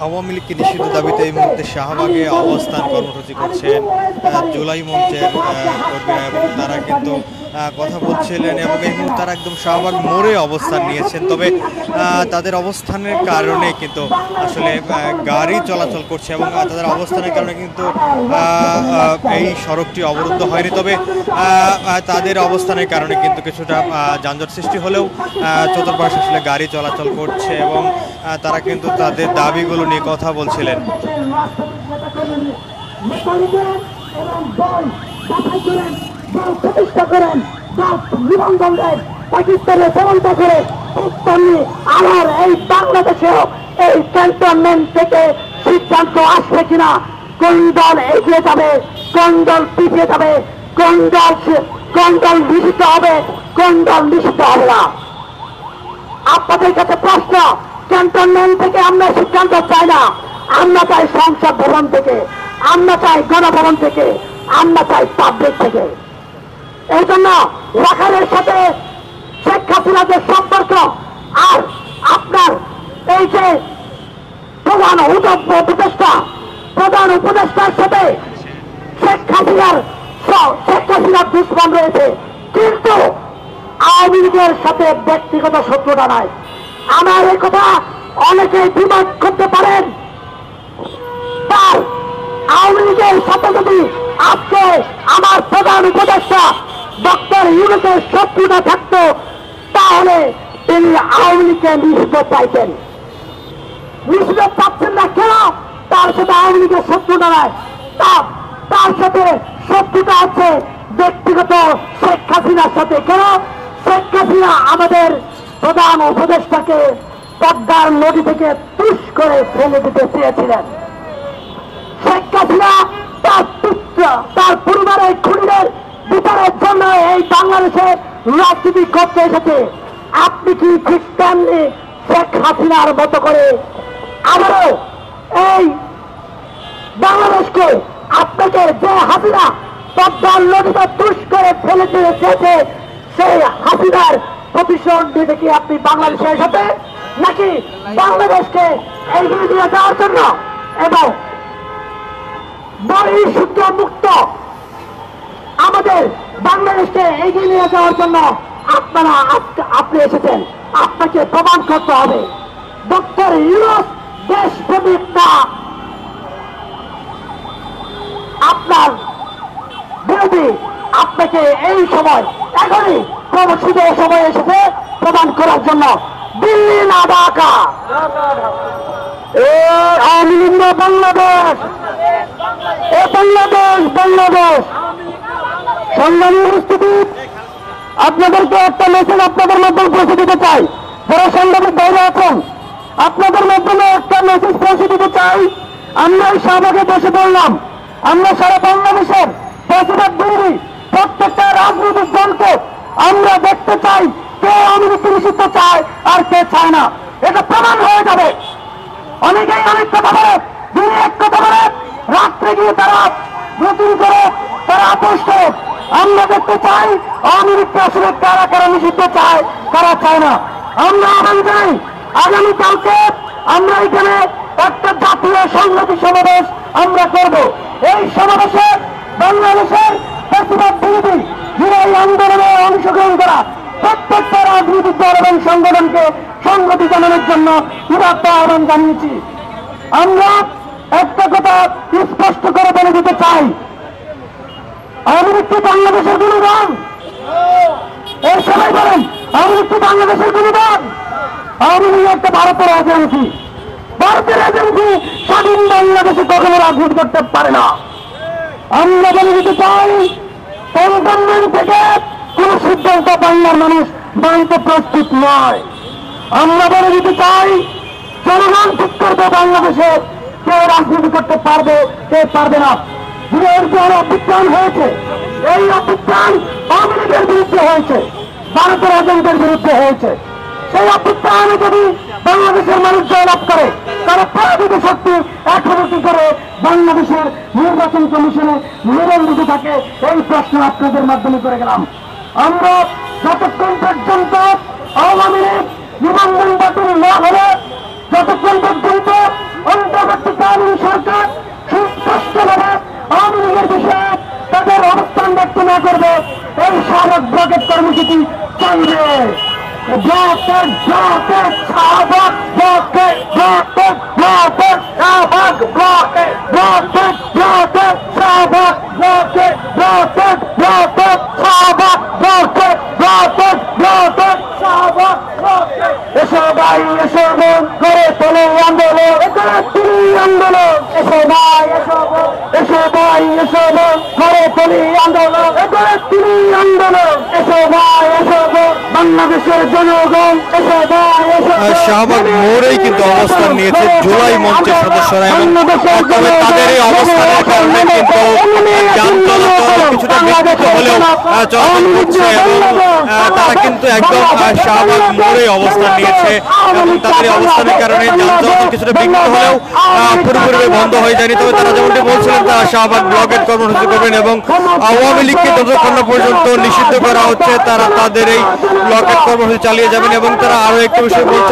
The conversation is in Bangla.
আওয়ামী লীগকে নিষিদ্ধ দাবিতে এই মুহূর্তে শাহবাগে অবস্থান কর্মসূচি করছেন জুলাই মঞ্চের কর্মীরা এবং তারা কিন্তু কথা বলছিলেন এবং এই মুহূর্তে তারা একদম শাহবাগ মোড়ে অবস্থান নিয়েছেন। তবে তাদের অবস্থানের কারণে কিন্তু আসলে গাড়ি চলাচল করছে এবং তাদের অবস্থানের কারণে কিন্তু এই সড়কটি অবরুদ্ধ হয়নি। তবে তাদের অবস্থানের কারণে কিন্তু কিছুটা যানজট সৃষ্টি হলেও চতুর্পাশে আসলে গাড়ি চলাচল করছে এবং তারা কিন্তু তাদের দাবিগুলো নিয়ে কথা বলছিলেন। আমার এই বাংলাদেশেও এই ক্যান্টনমেন্ট থেকে সিদ্ধান্ত আসবে কিনা, কোন দল এগিয়ে যাবে, কোন দল পিছিয়ে যাবে, কোন দল নিষিদ্ধ হবে, কোন দল নিষিদ্ধ হবে না। আপনাদের কাছে প্রশ্ন, ক্যান্টনমেন্ট থেকে আমরা সিদ্ধান্ত চাই না, আমরা চাই সংসদ ভবন থেকে, আমরা চাই গণভবন থেকে, আমরা চাই পাবলিক থেকে। এই জন্য রাখালের সাথে শেখ হাসিনার যে সম্পর্ক আর আপনার এই যে প্রধান উপদেষ্টার সাথে শেখ হাসিনার দুশ্মন রয়েছে, কিন্তু আওয়ামী লীগের সাথে ব্যক্তিগত শত্রুতা নাই। আমার এই কথা অনেকে বিবাদ করতে পারেন, তার আওয়ামী লীগের সাথে যদি আজকে আমার প্রধান উপদেষ্টা ডক্টর ইউনূসের শত্রুতা থাকতো, তাহলে তিনি আওয়ামী লীগকে নিষিদ্ধ চাইতেন। নিষিদ্ধ চাচ্ছেন না কেন? তার সাথে আওয়ামী লীগের শত্রুতা নাই, তার সাথে শত্রুতা আছে ব্যক্তিগত শেখ হাসিনার সাথে। কেন? শেখ হাসিনা আমাদের প্রধান উপদেষ্টাকে পদ্মার নদী থেকে তুষ করে ফেলে দিতে চেয়েছিলেন। শেখ হাসিনা তার পরিবারের খুনিদের বিচারের জন্য এই বাংলাদেশে রাজনীতি করতে এসেছে। আপনি কি ঠিক তেমনি শেখ হাসিনার মতো করে আবারও এই বাংলাদেশকে আপনাকে যে হাসিনা পদ্মার নদীতে তুষ করে ফেলে দিতে চেয়েছে, সেই হাসিনার প্রতিশোধ নিতে কি আপনি বাংলাদেশের সাথে, নাকি বাংলাদেশকে এগিয়ে নিয়ে যাওয়ার জন্য এবং বহিঃশূন্য মুক্ত আমাদের বাংলাদেশকে এগিয়ে নিয়ে যাওয়ার জন্য আপনি এসেছেন? আপনাকে প্রমাণ করতে হবে ডক্টর ইউনূস দেশপ্রেমিক না, আপনার বিরোধী। আপনাকে এই সময় এখনই প্রবর্তিত সময় এসেছে প্রদান করার জন্য। দিল্লি না ঢাকা, আওয়ামী লীগ না বাংলাদেশ, বাংলাদেশ। সংগ্রামী উপস্থিতি, আপনাদেরকে একটা মেসেজ আপনাদের মাধ্যমে পৌঁছে দিতে চাই। যারা সাংবাদিক বাইরে আছেন, আপনাদের মাধ্যমে একটা মেসেজ পৌঁছে দিতে চাই। আমরা এই শাহবাগে বসে পড়লাম, আমরা সারা বাংলাদেশের প্রেসিডেন্ট বিরোধী প্রত্যেকটা রাজনৈতিক দলকে আমরা দেখতে চাই কে আওয়ামী লীগকে নিষিদ্ধ চায় আর কে চায় না। এটা প্রমাণ হয়ে যাবে। অনেকেই অনেক কথা বলে, দিনে এক কথা বলে, রাত্রে গিয়ে তারা নতুন করে তারা আপোষ করে। আমরা দেখতে চাই আওয়ামী লীগকে আসলে কারা কারা নিষিদ্ধ চায়, কারা চায় না। আমরা আহ্বান জানাই, আগামীকালকে আমরা এখানে একটা জাতীয় সংহতি সমাবেশ আমরা করব। এই সমাবেশে বাংলাদেশের প্রতিবাদ বিরোধী জুলাই আন্দোলনে অংশগ্রহণ করা প্রত্যেকটা রাজনৈতিক দল এবং সংগঠনকে সংহতি জানানোর জন্য উদাত্ত আহ্বান জানিয়েছি। আমরা একটা কথা স্পষ্ট করে বলে দিতে চাই, আওয়ামী লীগ কি বাংলাদেশের কোন দল? এই সবাই বলেন, আওয়ামী লীগ কি বাংলাদেশের কোন দল? আওয়ামী লীগ একটা ভারতের এজেন্সি। ভারতের এজেন্সি স্বাধীন বাংলাদেশে কখনো রাজনীতি করতে পারে না। আমরা বলে দিতে চাই, ক্যান্টনমেন্ট থেকে কোন সিদ্ধান্ত বাংলার মানুষ মানতে প্রস্তুত নয়। আমরা বলে দিতে চাই, জনগণ ঠিক করবে বাংলাদেশে কে রাজনীতি করতে পারবে, কে পারবে না। এর যে অভ্যুত্থান হয়েছে, এই অভ্যুত্থান আওয়ামী লীগের বিরুদ্ধে হয়েছে, ভারতের এজেন্টের বিরুদ্ধে হয়েছে। সেই অভ্যুত্থানে যদি বাংলাদেশের মানুষ জয়লাভ করে, তারা পরাজিত শক্তি এখনো কি করে বাংলাদেশের নির্বাচন কমিশনে নিবন্ধিত থাকে? এই প্রশ্ন আপনাদের মাধ্যমে করে গেলাম। আমরা যতক্ষণ পর্যন্ত আওয়ামী লীগ নিবন্ধন বাতিল না হলে যতক্ষণ পর্যন্ত অন্তর্বর্তীকালীন সরকার সুস্পষ্টভাবে আওয়ামী লীগের বিষয়ে তাদের অবস্থান ব্যক্ত না করবে এই শাহবাগ ব্লকের কর্মসূচি চলবে। ব্লকের ব্লকের শাহবাগ ব্লকের ব্লকের ব্লকের শাহবাগ ব্লকের ব্লকের ব্লকের শাহবাগ ব্লকের ব্লকের ব্লকের শাহবাগ ব্লকের ব্লকের ব্লকের শাহবাগ ব্লকের। এসো ভাই এসো বোন করে তোলো আন্দোলন, তিনি আন্দোলন। এসো ভাই এসো বোন, এসো ভাই এসো বোন করে তোলি আন্দোলন, তিনি আন্দোলন। এসো ভাই এসো বোন বাংলাদেশের জনগণ, এসো ভাই এসো বোন। শাহবাগ মোড়েই কিন্তু অবস্থান নিয়েছে জুলাই মঞ্চের সদস্যরা এবং তবে তাদের এই অবস্থানের কারণে কিন্তু যান চলাচল কিছুটা বিঘ্নিত হলেও চলাচল করছে এবং তারা কিন্তু একদম শাহবাগ মোড়ে অবস্থান নিয়েছে এবং তাদের এই অবস্থানের কারণে যান চলাচল কিছুটা বিঘ্নিত হলেও পুরোপুরি বন্ধ হয়ে যায়নি। তবে তারা যেমনটি বলছিলেন তারা শাহবাগ ব্লকের কর্মসূচি করবেন এবং আওয়ামী লীগকে যতক্ষণ না পর্যন্ত নিষিদ্ধ করা হচ্ছে তারা তাদের এই ব্লকের কর্মসূচি চালিয়ে যাবেন এবং তারা আরো একটি বিষয় বলছেন